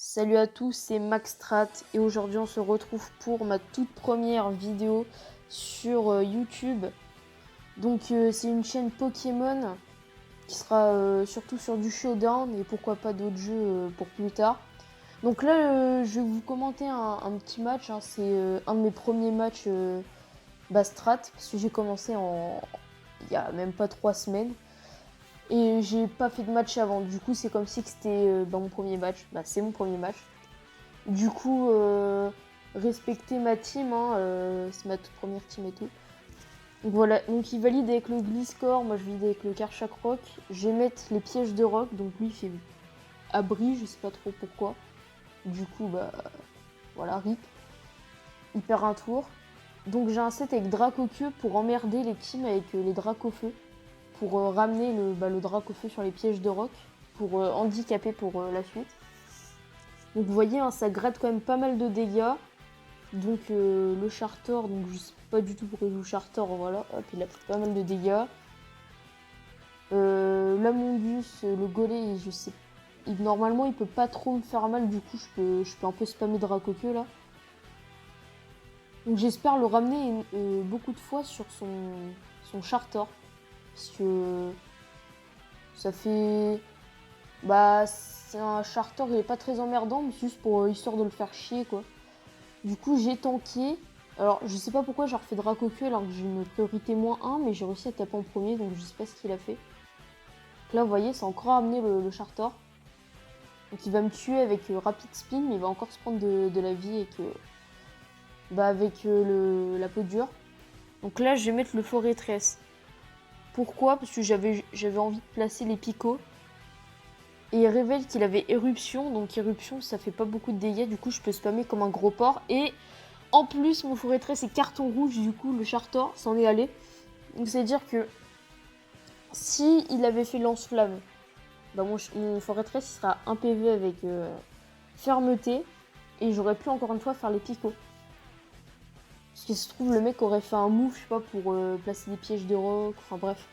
Salut à tous, c'est Maxstrat et aujourd'hui on se retrouve pour ma toute première vidéo sur YouTube. Donc c'est une chaîne Pokémon qui sera surtout sur du Showdown et pourquoi pas d'autres jeux pour plus tard. Donc là je vais vous commenter un petit match, hein. C'est un de mes premiers matchs Strat parce que j'ai commencé il y a même pas 3 semaines. Et j'ai pas fait de match avant, du coup c'est comme si c'était mon premier match, c'est mon premier match. Du coup, respecter ma team, hein, c'est ma toute première team et tout. Donc voilà, donc il valide avec le Gliscor, moi je valide avec le Karchak Rock. Je vais mettre les pièges de rock, donc lui il fait abri, je sais pas trop pourquoi. Du coup, voilà, rip. Il perd un tour. Donc j'ai un set avec Dracoqueux pour emmerder les teams avec les Dracofeu. Pour ramener le Dracofeu sur les pièges de rock. Pour handicaper pour la suite. Donc vous voyez, hein, ça gratte quand même pas mal de dégâts. Donc le Chartor, donc je sais pas du tout pourquoi il joue Chartor, voilà, hop, il a pris pas mal de dégâts. L'Amongus, le Golem, je sais, normalement il peut pas trop me faire mal, du coup je peux un peu spammer Dracoqueux là. Donc j'espère le ramener beaucoup de fois sur son Chartor. Parce que ça fait... c'est un Chartor, il est pas très emmerdant, mais c'est juste pour histoire de le faire chier quoi. Du coup, j'ai tanké. Alors, je sais pas pourquoi j'ai refait Dracoqueux alors que j'ai une priorité -1, mais j'ai réussi à taper en premier, donc je sais pas ce qu'il a fait. Donc là, vous voyez, c'est encore ramené le Chartor. Donc il va me tuer avec Rapid Spin, mais il va encore se prendre de la vie avec la peau dure. Donc là, je vais mettre le Forêtresse. Pourquoi? Parce que j'avais envie de placer les picots. Et il révèle qu'il avait éruption, donc éruption ça fait pas beaucoup de dégâts, du coup je peux spammer comme un gros porc. Et en plus mon Forêtresse c'est carton rouge, du coup le Chartor s'en est allé. Donc c'est à dire que si il avait fait lance-flamme, mon Forêtresse il sera 1 PV avec fermeté. Et j'aurais pu encore une fois faire les picots. Parce qu'il se trouve le mec aurait fait un move, je sais pas, pour placer des pièges de rock, enfin bref.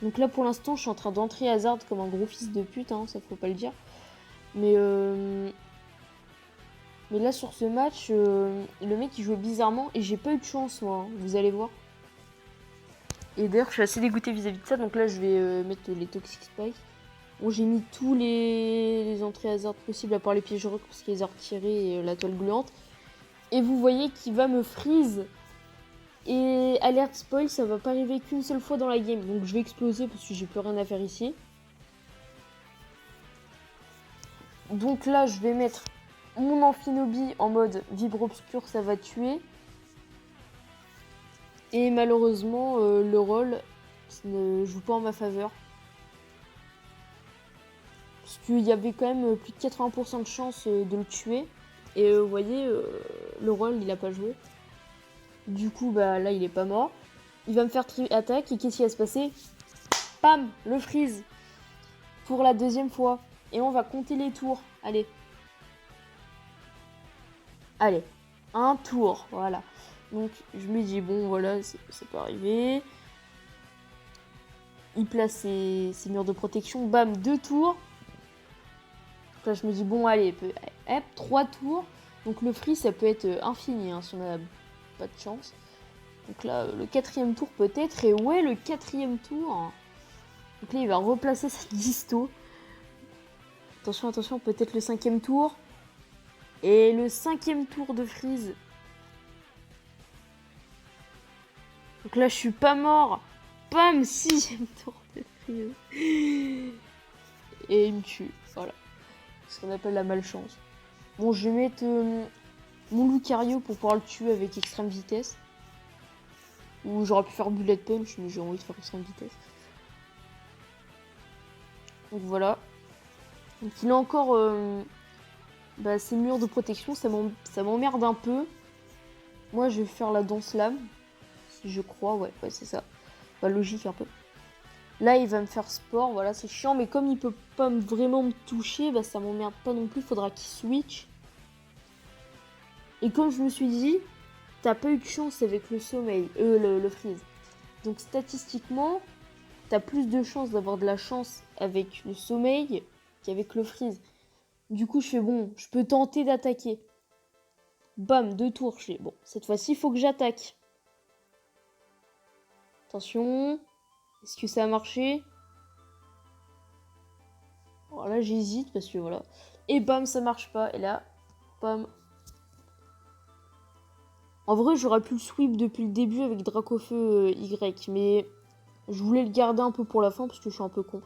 Donc là pour l'instant je suis en train d'entrer Hazard comme un gros fils de pute, hein, ça faut pas le dire. Mais là sur ce match, le mec il jouait bizarrement et j'ai pas eu de chance moi, hein, vous allez voir. Et d'ailleurs je suis assez dégoûté vis-à-vis de ça, donc là je vais mettre les Toxic Spikes. Bon, j'ai mis tous les entrées Hazard possibles à part les pièges rock parce qu'ils ont retiré la toile gluante. Et vous voyez qu'il va me freeze. Et alerte spoil, ça va pas arriver qu'une seule fois dans la game. Donc je vais exploser parce que j'ai plus rien à faire ici. Donc là je vais mettre mon Amphinobie en mode vibre obscur, ça va tuer. Et malheureusement le rôle ne joue pas en ma faveur. Parce qu'il y avait quand même plus de 80% de chance de le tuer. Et vous voyez, le rôle il a pas joué. Du coup là il est pas mort. Il va me faire attaque et qu'est-ce qui va se passer? Pam, le freeze. Pour la deuxième fois. Et on va compter les tours. Allez. Allez. Un tour. Voilà. Donc je me dis bon voilà, ça peut arriver. Il place ses murs de protection. Bam, 2 tours. Donc là je me dis bon allez, hop, 3 tours. Donc le free ça peut être infini hein, si on a pas de chance. Donc là le 4e tour peut-être. Et ouais, le 4e tour. Donc là il va replacer sa disto. Attention, attention, peut-être le 5e tour. Et le 5e tour de freeze. Donc là je suis pas mort. Bam, 6e tour de freeze. Et il me tue. Voilà. Ce qu'on appelle la malchance. Bon, je vais mettre mon Lucario pour pouvoir le tuer avec extrême vitesse. Ou j'aurais pu faire bullet punch, mais j'ai envie de faire extrême vitesse. Donc voilà. Donc il a encore ses murs de protection, ça m'emmerde un peu. Moi je vais faire la danse lame. Si je crois, ouais c'est ça. Logique un peu. Là il va me faire sport, voilà c'est chiant, mais comme il peut pas vraiment me toucher, ça m'emmerde pas non plus, faudra qu'il switch. Et comme je me suis dit, t'as pas eu de chance avec le sommeil, le freeze. Donc statistiquement, t'as plus de chances d'avoir de la chance avec le sommeil qu'avec le freeze. Du coup, je fais bon, je peux tenter d'attaquer. Bam, 2 tours. Je fais bon, cette fois-ci, il faut que j'attaque. Attention. Est-ce que ça a marché? Alors là, j'hésite parce que voilà. Et bam, ça marche pas. Et là, bam. En vrai, j'aurais pu le sweep depuis le début avec Dracofeu Y, mais je voulais le garder un peu pour la fin parce que je suis un peu con.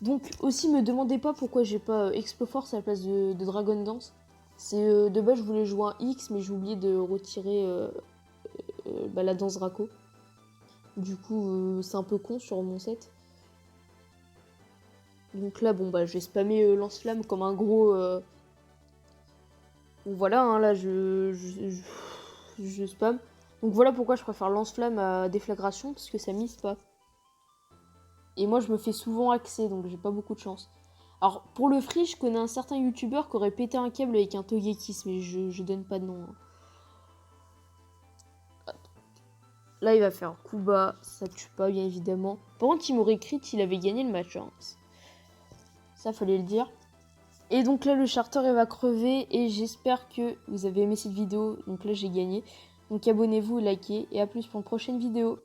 Donc aussi, me demandez pas pourquoi j'ai pas Expo-Force à la place de Dragon Dance. C'est de base, je voulais jouer un X, mais j'ai oublié de retirer la danse Draco. Du coup, c'est un peu con sur mon set. Donc là, bon, bah, j'ai spammé lance-flamme comme un gros. Donc voilà, hein, là, je spam. Donc voilà pourquoi je préfère lance-flamme à déflagration, parce que ça mise pas. Et moi, je me fais souvent axer, donc j'ai pas beaucoup de chance. Alors, pour le free, je connais un certain youtubeur qui aurait pété un câble avec un Togekiss, mais je donne pas de nom. Hein. Là, il va faire un coup bas, ça tue pas, bien évidemment. Par contre, il m'aurait crit, il avait gagné le match. Hein. Ça, fallait le dire. Et donc là, le charter, il va crever, et j'espère que vous avez aimé cette vidéo. Donc là, j'ai gagné. Donc abonnez-vous, likez, et à plus pour une prochaine vidéo.